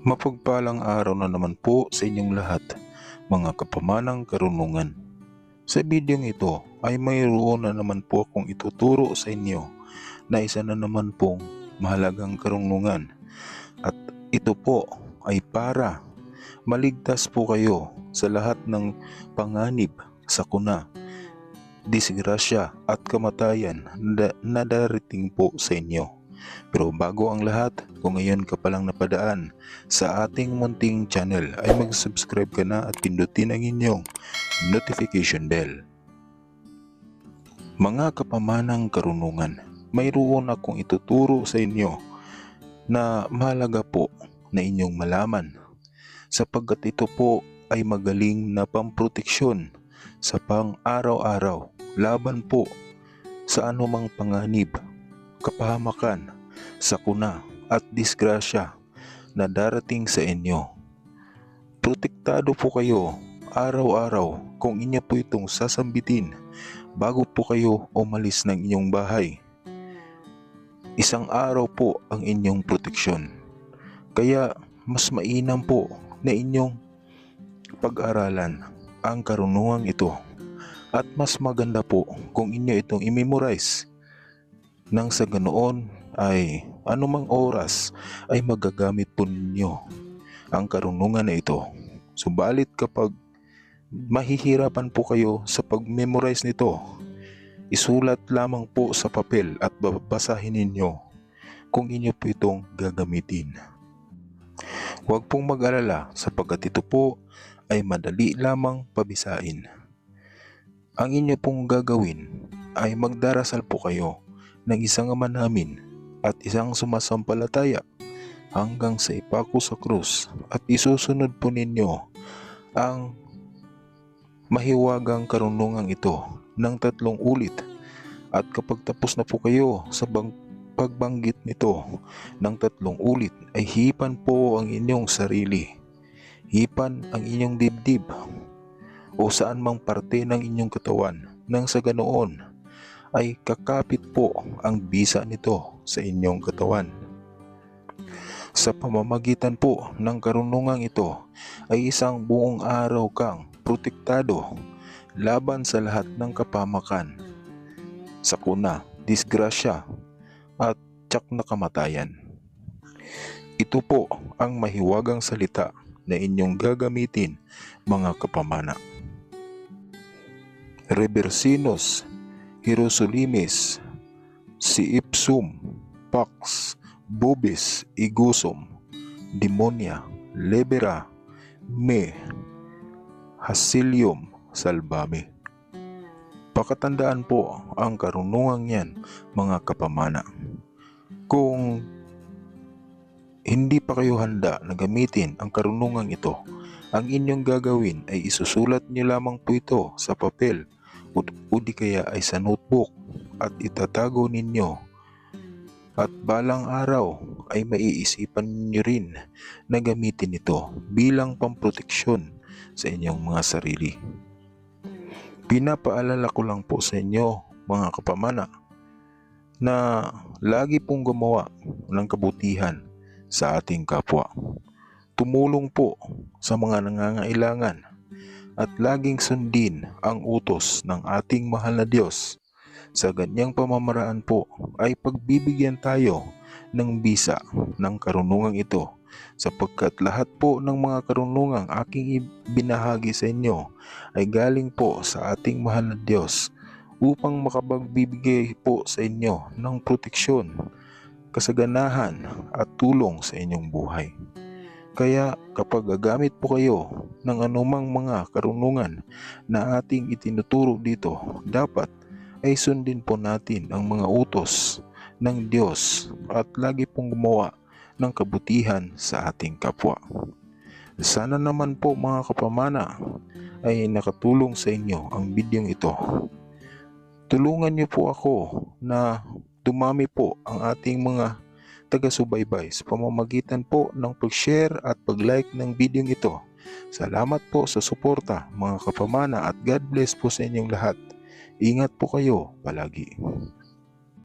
Mapagpalang araw na naman po sa inyong lahat, mga kapamanang karunungan. Sa bidyong ito ay mayroon na naman po akong ituturo sa inyo na isa na naman pong mahalagang karunungan. At ito po ay para maligtas po kayo sa lahat ng panganib, sakuna, disgrasya at kamatayan na darating po sa inyo. Pero bago ang lahat, kung ngayon ka palang napadaan sa ating munting channel ay mag-subscribe ka na at pindutin ang inyong notification bell. Mga kapamanang karunungan, mayroon akong ituturo sa inyo na mahalaga po na inyong malaman sapagkat ito po ay magaling na pamproteksyon sa pang-araw-araw laban po sa anumang panganib, kapahamakan, sakuna at disgrasya na darating sa inyo. Protektado po kayo araw-araw kung inyo po itong sasambitin bago po kayo umalis ng inyong bahay. Isang araw po ang inyong proteksyon. Kaya mas mainam po na inyong pag-aralan ang karunungang ito. At mas maganda po kung inyo itong i-memorize nang sa ganoon ay anumang oras ay magagamit po ninyo ang karunungan na ito. Subalit kapag mahihirapan po kayo sa pag-memorize nito, isulat lamang po sa papel at babasahin ninyo kung inyo po itong gagamitin. Huwag pong mag-alala sapagkat ito po ay madali lamang pabisain. Ang inyo pong gagawin ay magdarasal po kayo ng isang Ama namin at isang sumasampalataya hanggang sa ipako sa krus at isusunod po ninyo ang mahiwagang karunungang ito ng 3 ulit. At kapag tapos na po kayo sa pagbanggit nito ng 3 ulit ay hipan po ang inyong sarili, hipan ang inyong dibdib o saan mang parte ng inyong katawan nang sa ganoon ay kakapit po ang bisa nito sa inyong katawan. Sa pamamagitan po ng karunungang ito ay isang buong araw kang protektado laban sa lahat ng kapahamakan, sakuna, disgrasya at tiyak na kamatayan. Ito po ang mahiwagang salita na inyong gagamitin, mga kapamana. Reversinos Hierosolimes, si ipsum, pax, bubis, igusum, demonia, lebera, me, hasilium, salvame. Pakatandaan po ang karunungang yan, mga kapamana. Kung hindi pa kayo handa na gamitin ang karunungang ito, ang inyong gagawin ay isusulat niyo lamang po ito sa papel o di kaya ay sa notebook at itatago ninyo. At balang araw ay maiisipan niyo rin na gamitin ito bilang pamproteksyon sa inyong mga sarili. Pinapaalala ko lang po sa inyo, mga kapamana, na lagi pong gumawa ng kabutihan sa ating kapwa. Tumulong po sa mga nangangailangan at laging sundin ang utos ng ating mahal na Diyos. Sa ganyang pamamaraan po ay pagbibigyan tayo ng bisa ng karunungang ito sapagkat lahat po ng mga karunungang aking ibinahagi sa inyo ay galing po sa ating mahal na Diyos upang makapagbibigay po sa inyo ng proteksyon, kasaganahan at tulong sa inyong buhay. Kaya kapag gagamit po kayo ng anumang mga karunungan na ating itinuturo dito, dapat ay sundin po natin ang mga utos ng Diyos at lagi pong gumawa ng kabutihan sa ating kapwa. Sana naman po, mga kapamana, ay nakatulong sa inyo ang bidyong ito. Tulungan niyo po ako na dumami po ang ating mga taga-subaybay sa pamamagitan po ng pag-share at pag-like ng video ito. Salamat po sa suporta, mga kapamana, at God bless po sa inyong lahat. Ingat po kayo palagi.